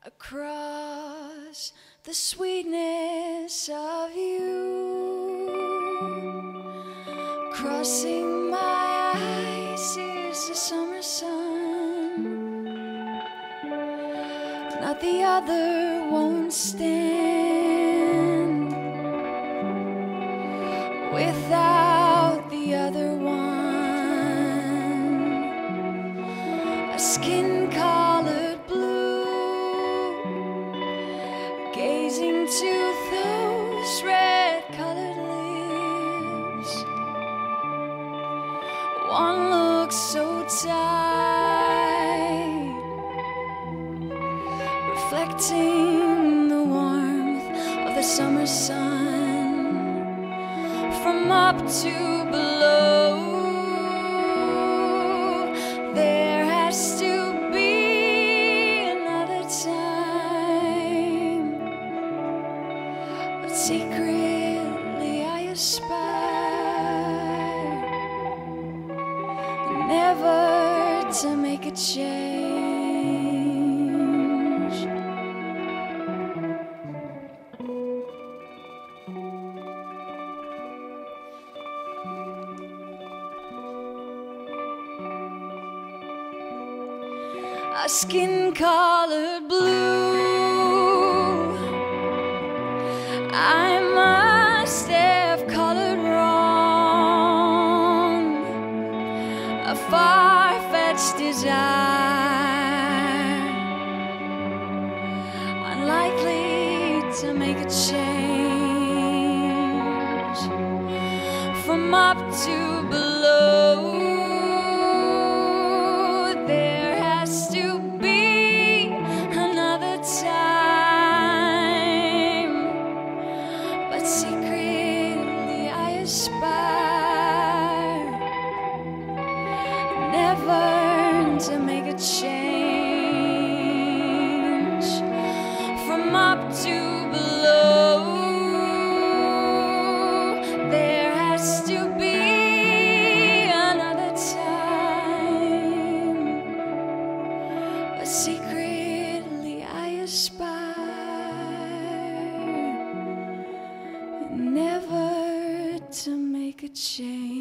across the sweetness of you. Crossing my eyes is the summer sun. Not the other won't stand without the other one. A skin-colored blue, gazing to those red-colored lips. One looks so tight, reflecting the warmth of the summer sun from up to below. There has to be another time, but secretly I aspire never to make a change. A skin-colored blue, I must have colored wrong. A far-fetched desire, unlikely to make a change. From up to below, there has to be another time, but secretly I aspire never to make a change. From up to below, there has to be another time, but secretly I aspire never to make a change.